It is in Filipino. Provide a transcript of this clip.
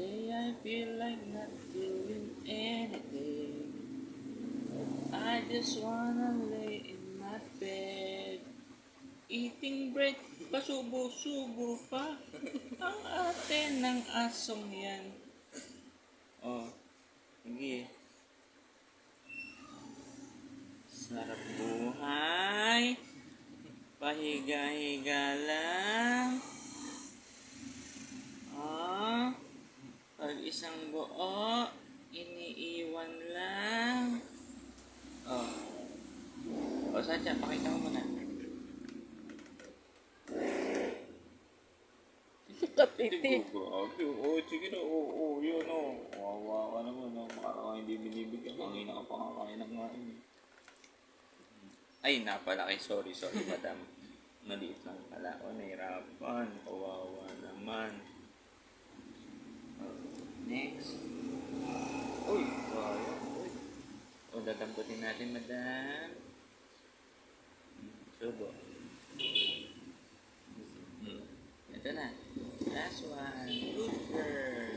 day I feel like not doing anything. I just wanna lay in my bed. Eating bread, pasubo-subo pa. Ang ate ng asong yan. Oh, sige. Sarap buhay. Pahiga-higa lang. Ah, pag isang buo, iniiwan lang. Oh. O, Satya, pakita mo muna. Kapiti. Grabe. Oo, sige na. Oo, yun o. Wawa ka naman. Baka hindi binibigyan. Pangina ka pa kakain ng ngain. Ay, napalaki. Sorry, madam. Maliit lang pala. O, nahirapan. Kawawa naman. Next. Uy, sayang. Uy. O, dadamputin natin, madam. Subo. Ito na. Last one. Good girl.